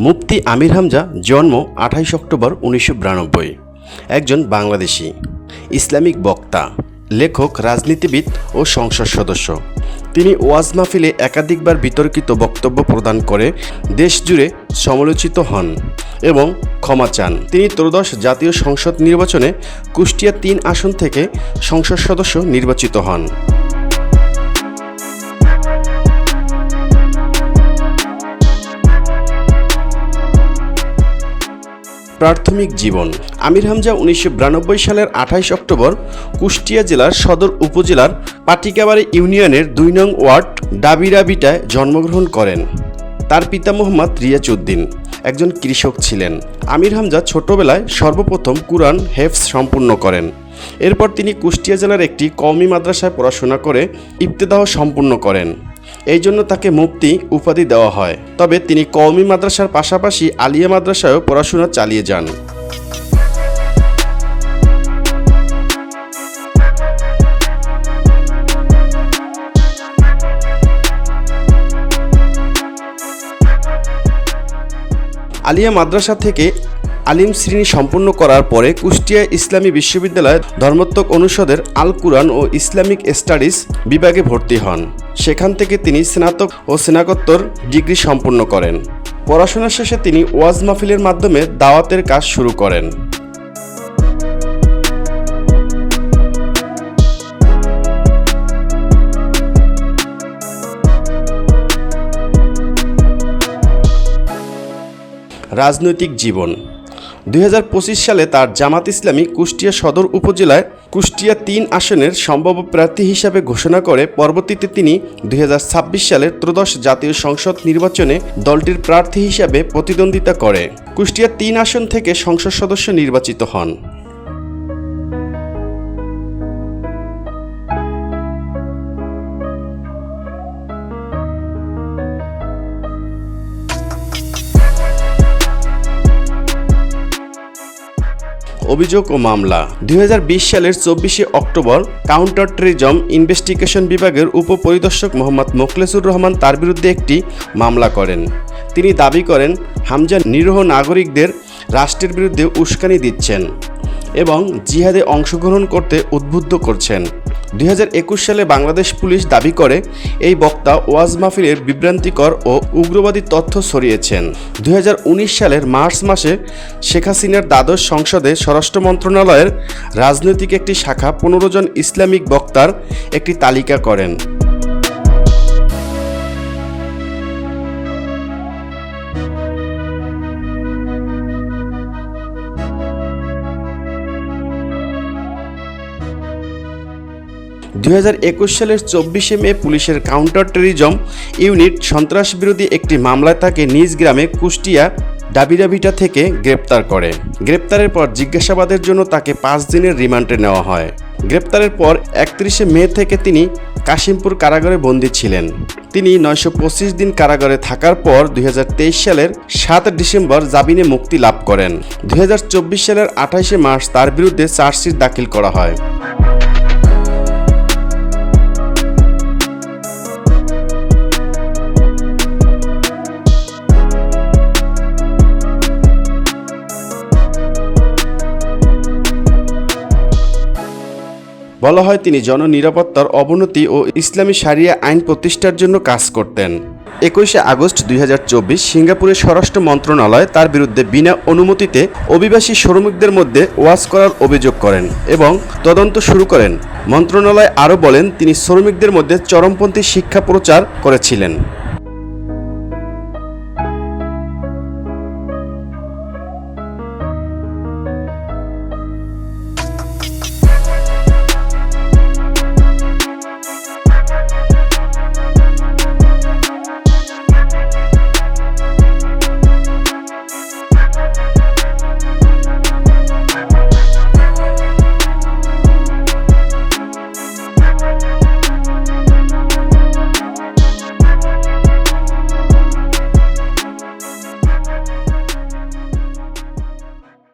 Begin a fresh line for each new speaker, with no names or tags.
মুফতি আমির হামজা জন্ম 28 অক্টোবর 1992। একজন বাংলাদেশী ইসলামিক বক্তা, লেখক, রাজনীতিবিদ ও সংসদ সদস্য। তিনি ওয়াজ মাহফিলে একাধিকবার বিতর্কিত বক্তব্য প্রদান করে দেশ জুড়ে সমালোচিত হন এবং ক্ষমা চান। তিনি ত্রয়োদশ জাতীয় সংসদ নির্বাচনে কুষ্টিয়া 3 আসন থেকে সংসদ সদস্য নির্বাচিত হন। প্রাথমিক জীবন। আমির হামজা 1992 সালের 28 অক্টোবর কুষ্টিয়া জেলার সদর উপজেলার পাটিকাবাড়ি ইউনিয়নের 2 নং ওয়ার্ড ডাবিরাবিটায় জন্মগ্রহণ করেন। তার পিতা মোহাম্মদ রিয়াজ উদ্দিন একজন কৃষক ছিলেন। আমির হামজা ছোটবেলায় সর্বপ্রথম কুরআন হেফজ সম্পূর্ণ করেন। এরপর তিনি কুষ্টিয়া জেলার একটি কওমি মাদ্রাসায় পড়াশোনা করে ইবতেদাহ সম্পূর্ণ করেন। এই জন্য তাকে মুফতি উপাধি দেওয়া হয়। তবে তিনি কওমি মাদ্রাসার পাশাপাশি আলিয়া মাদ্রাসায়ও পড়াশোনা চালিয়ে যান। আলিয়া মাদ্রাসা থেকে আলিম শ্রেণী সম্পূর্ণ করার পরে কুষ্টিয়া ইসলামী বিশ্ববিদ্যালয়ের ধর্মোত্তক অনুষদের আল কুরআন ও ইসলামিক স্টাডিজ বিভাগে ভর্তি হন। সেখান থেকে তিনি স্নাতক ও স্নাতকোত্তর ডিগ্রি সম্পূর্ণ করেন। পড়াশোনা শেষে তিনি ওয়াজ মাহফিলের মাধ্যমে দাওয়াতের কাজ শুরু করেন। রাজনৈতিক জীবন। 2025 সালে তার জামাত ইসলামী কুষ্টিয়া সদর উপজেলায় কুষ্টিয়া 3 আসনের সম্ভাব্য প্রার্থী হিসাবে ঘোষণা করে পরবর্তীতে তিনি 2026 সালের ত্রয়োদশ জাতীয় সংসদ নির্বাচনে দলটির প্রার্থী হিসাবে প্রতিদ্বন্দ্বিতা করে কুষ্টিয়া 3 আসন থেকে সংসদ সদস্য নির্বাচিত হন। অভিযোগ ও মামলা। 2020 সালের 24 অক্টোবর কাউন্টার টেররিজম ইনভেস্টিগেশন বিভাগের উপপরিদর্শক মোহাম্মদ মোখলেসুর রহমান তার বিরুদ্ধে একটি মামলা করেন। তিনি দাবি করেন হামজা নিরীহ নাগরিকদের রাষ্ট্রের বিরুদ্ধে উস্কানি দিচ্ছেন এবং জিহাদে অংশগ্রহণ করতে উদ্বুদ্ধ করছেন। 2021 সালে বাংলাদেশ পুলিশ দাবি করে এই বক্তা ওয়াজ মাহফিলের বিভ্রান্তিকর ও উগ্রবাদী তথ্য ছড়িয়েছেন। 2019 সালের মার্চ মাসে শেখ হাসিনার দ্বাদশ সংসদে স্বরাষ্ট্র মন্ত্রণালয়ের রাজনৈতিক একটি শাখা 15 জন ইসলামিক বক্তার একটি তালিকা করেন। সালের 24 মে পুলিশের কাউন্টার টেররিজম ইউনিট সন্ত্রাস বিরোধী একটি মামলায় তাকে নিজ গ্রামে কুষ্টিয়া ডাবিরাবিটা থেকে গ্রেপ্তার করে। গ্রেপ্তারের পর জিজ্ঞাসাবাদের জন্য তাকে 5 দিনের রিমান্ডে নেওয়া হয়। গ্রেপ্তারের পর 31 মে থেকে তিনি কাশিমপুর কারাগারে বন্দী ছিলেন। তিনি 925 দিন কারাগারে থাকার পর 2023 সালের 7 ডিসেম্বর জামিনে মুক্তি লাভ করেন। 2024 সালের 28 মার্চ তার বিরুদ্ধে চার্জশিট দাখিল করা হয়। বলা হয় তিনি জননিরাপত্তার অবনতি ও ইসলামী শারিয়া আইন প্রতিষ্ঠার জন্য কাজ করতেন। 21 আগস্ট 2024 সিঙ্গাপুরের স্বরাষ্ট্র মন্ত্রণালয় তার বিরুদ্ধে বিনা অনুমতিতে অভিবাসী শ্রমিকদের মধ্যে ওয়াজ করার অভিযোগ করেন এবং তদন্ত শুরু করেন। মন্ত্রণালয় আরও বলেন তিনি শ্রমিকদের মধ্যে চরমপন্থী শিক্ষা প্রচার করেছিলেন।